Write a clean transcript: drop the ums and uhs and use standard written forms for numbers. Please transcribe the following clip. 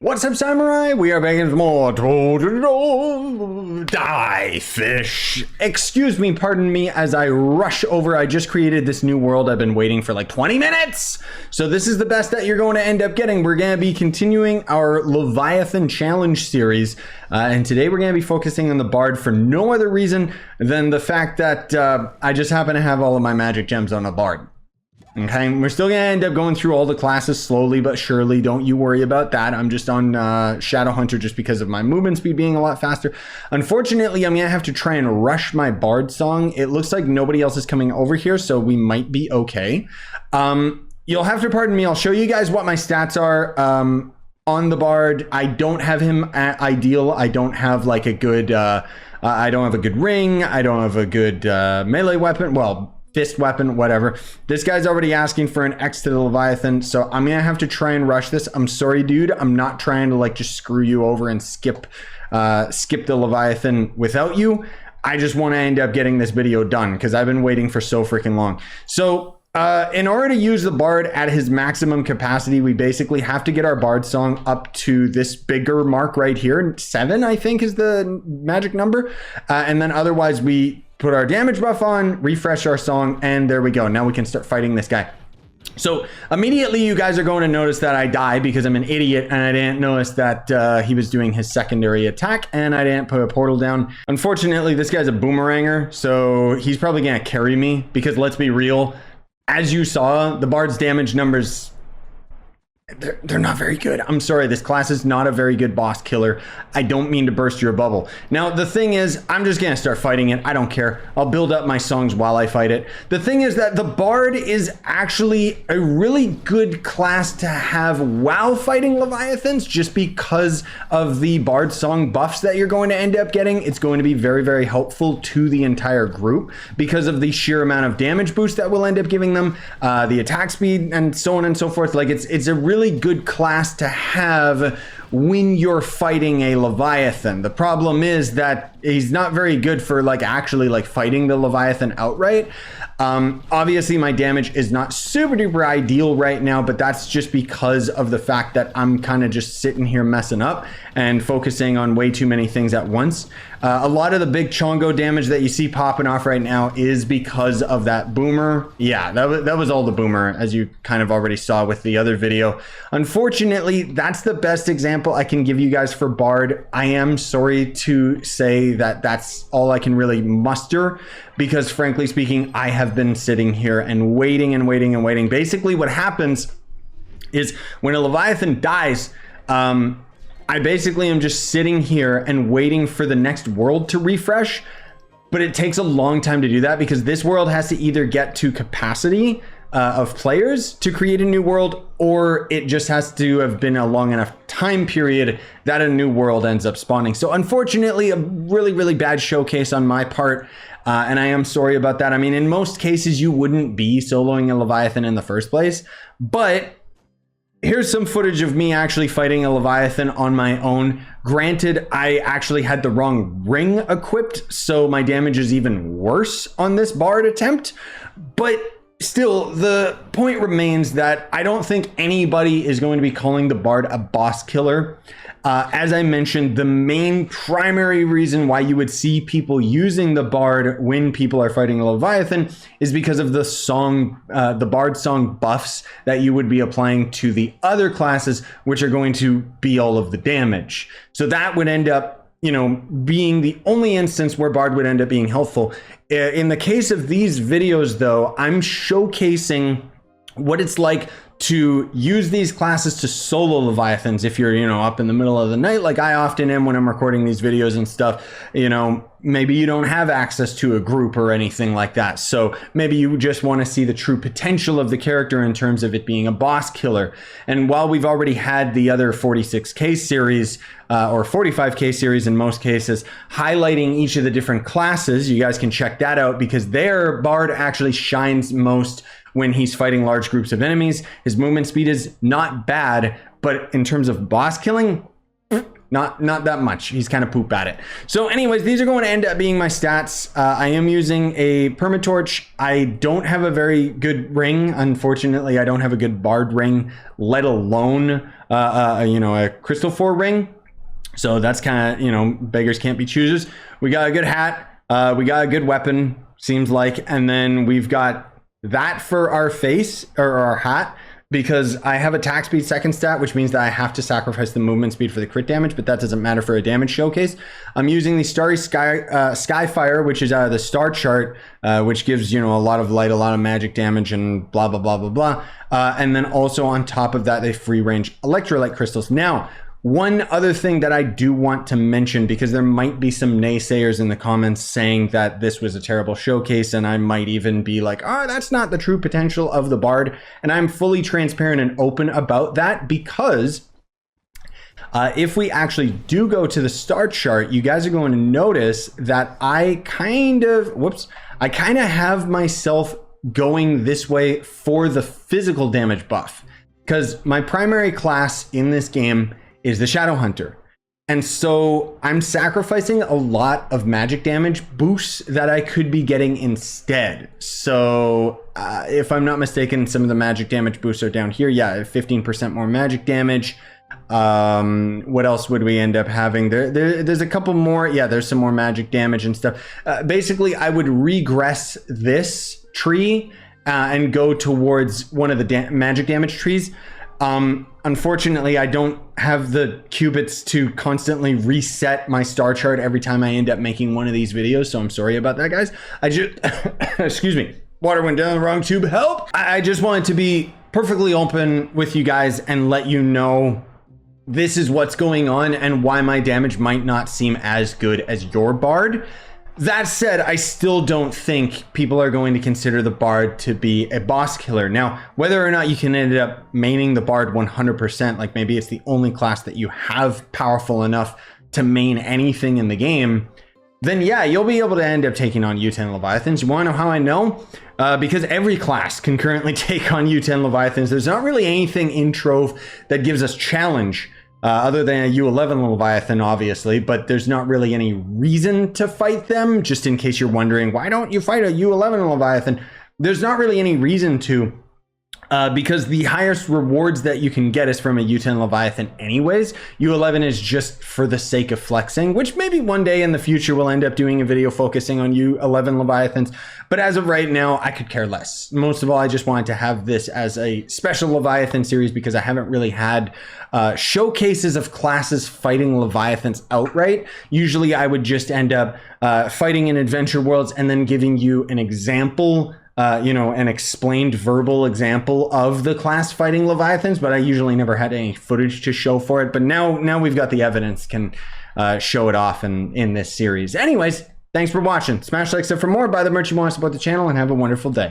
What's up, Samurai? We are back with more Die Fish. Excuse me, pardon me, as I rush over. I just created this new world. I've been waiting for like 20 minutes. So this is the best that you're going to end up getting. We're going to be continuing our Leviathan Challenge series. And today we're going to be focusing on the Bard for no other reason than the fact that I just happen to have all of my magic gems on a Bard. Okay, we're still gonna end up going through all the classes slowly but surely. Don't you worry about that. I'm just on Shadow Hunter just because of my movement speed being a lot faster. Unfortunately, I'm gonna have to try and rush my Bard song. It looks like nobody else is coming over here, so we might be okay. You'll have to pardon me. I'll show you guys what my stats are on the Bard. I don't have him at ideal. I don't have like a good, I don't have a good ring. I don't have a good melee weapon. Well, fist weapon, whatever. This guy's already asking for an X to the Leviathan, so I'm gonna have to try and rush this. I'm sorry, dude. I'm not trying to like just screw you over and skip the Leviathan without you. I just want to end up getting this video done because I've been waiting for so freaking long. So in order to use the Bard at his maximum capacity, we basically have to get our Bard song up to this bigger mark right here. 7, I think, is the magic number. And then otherwise we put our damage buff on, refresh our song, and there we go. Now we can start fighting this guy. So immediately you guys are going to notice that I die because I'm an idiot and I didn't notice that he was doing his secondary attack and I didn't put a portal down. Unfortunately, this guy's a boomeranger, so he's probably gonna carry me because let's be real, as you saw, the Bard's damage numbers, they're not very good. I'm sorry, this class is not a very good boss killer. I don't mean to burst your bubble. Now, the thing is, I'm just gonna start fighting it. I don't care. I'll build up my songs while I fight it. The thing is that the Bard is actually a really good class to have while fighting Leviathans, just because of the Bard song buffs that you're going to end up getting. It's going to be very, very helpful to the entire group because of the sheer amount of damage boost that we'll end up giving them, the attack speed, and so on and so forth. Like, it's a really good class to have when you're fighting a Leviathan. The problem is that he's not very good for like actually like fighting the Leviathan outright. Obviously my damage is not super duper ideal right now, but that's just because of the fact that I'm kind of just sitting here messing up and focusing on way too many things at once. A lot of the big chongo damage that you see popping off right now is because of that boomer. Yeah, that was all the boomer, as you kind of already saw with the other video. Unfortunately, that's the best example I can give you guys for Bard. I am sorry to say that that's all I can really muster because frankly speaking, I have been sitting here and waiting and waiting and waiting. Basically what happens is when a Leviathan dies, I basically am just sitting here and waiting for the next world to refresh, but it takes a long time to do that because this world has to either get to capacity of players to create a new world, or it just has to have been a long enough time period that a new world ends up spawning. So unfortunately, a really, really bad showcase on my part. And I am sorry about that. I mean, in most cases, you wouldn't be soloing a Leviathan in the first place, but here's some footage of me actually fighting a Leviathan on my own. Granted, I actually had the wrong ring equipped, so my damage is even worse on this Bard attempt, but still, the point remains that I don't think anybody is going to be calling the Bard a boss killer. As I mentioned, the main primary reason why you would see people using the Bard when people are fighting a Leviathan is because of the song, the Bard song buffs that you would be applying to the other classes, which are going to be all of the damage. So that would end up, you know, being the only instance where Bard would end up being helpful. In the case of these videos, though, I'm showcasing what it's like to use these classes to solo Leviathans if you're, you know, up in the middle of the night like I often am when I'm recording these videos and stuff. You know, maybe you don't have access to a group or anything like that. So maybe you just want to see the true potential of the character in terms of it being a boss killer. And while we've already had the other 46K series or 45K series in most cases, highlighting each of the different classes, you guys can check that out because their Bard actually shines most when he's fighting large groups of enemies. His movement speed is not bad, but in terms of boss killing, Not that much. He's kind of poop at it. So anyways, these are going to end up being my stats. I am using a permatorch. I don't have a very good ring. Unfortunately, I don't have a good bard ring, let alone a crystal 4 ring. So that's kind of, beggars can't be choosers. We got a good hat. We got a good weapon, seems like. And then we've got that for our face, or our hat, because I have attack speed second stat, which means that I have to sacrifice the movement speed for the crit damage, but that doesn't matter for a damage showcase. I'm using the Starry Skyfire, which is out of the star chart, which gives, a lot of light, a lot of magic damage, and blah, blah, blah, blah, blah. And then also on top of that, they free range electrolyte crystals. Now, one other thing that I do want to mention, because there might be some naysayers in the comments saying that this was a terrible showcase, and I might even be like, oh, that's not the true potential of the bard. And I'm fully transparent and open about that, because if we actually do go to the star chart, you guys are going to notice that I kind of have myself going this way for the physical damage buff, because my primary class in this game is the Shadow Hunter. And so I'm sacrificing a lot of magic damage boosts that I could be getting instead. So if I'm not mistaken, some of the magic damage boosts are down here. Yeah, 15% more magic damage. What else would we end up having? There's a couple more. Yeah, there's some more magic damage and stuff. Basically, I would regress this tree and go towards one of the magic damage trees. Unfortunately, I don't have the qubits to constantly reset my star chart every time I end up making one of these videos, so I'm sorry about that, guys. I just, excuse me, water went down the wrong tube, help! I just wanted to be perfectly open with you guys and let you know this is what's going on and why my damage might not seem as good as your bard. That said, I still don't think people are going to consider the bard to be a boss killer. Now, whether or not you can end up maining the bard 100%, like maybe it's the only class that you have powerful enough to main anything in the game, then yeah, you'll be able to end up taking on U10 Leviathans. You want to know how I know? Because every class can currently take on U10 Leviathans. There's not really anything in Trove that gives us challenge other than a U11 Leviathan, obviously, but there's not really any reason to fight them. Just in case you're wondering, why don't you fight a U11 Leviathan? There's not really any reason to, because the highest rewards that you can get is from a U10 Leviathan anyways. U11 is just for the sake of flexing, which maybe one day in the future we'll end up doing a video focusing on U11 Leviathans. But as of right now, I could care less. Most of all, I just wanted to have this as a special Leviathan series because I haven't really had showcases of classes fighting Leviathans outright. Usually I would just end up fighting in adventure worlds and then giving you an example, an explained verbal example of the class fighting Leviathans, but I usually never had any footage to show for it. But now we've got the evidence, can show it off in this series. Anyways, thanks for watching. Smash like, for more, buy the merch you want, support the channel, and have a wonderful day.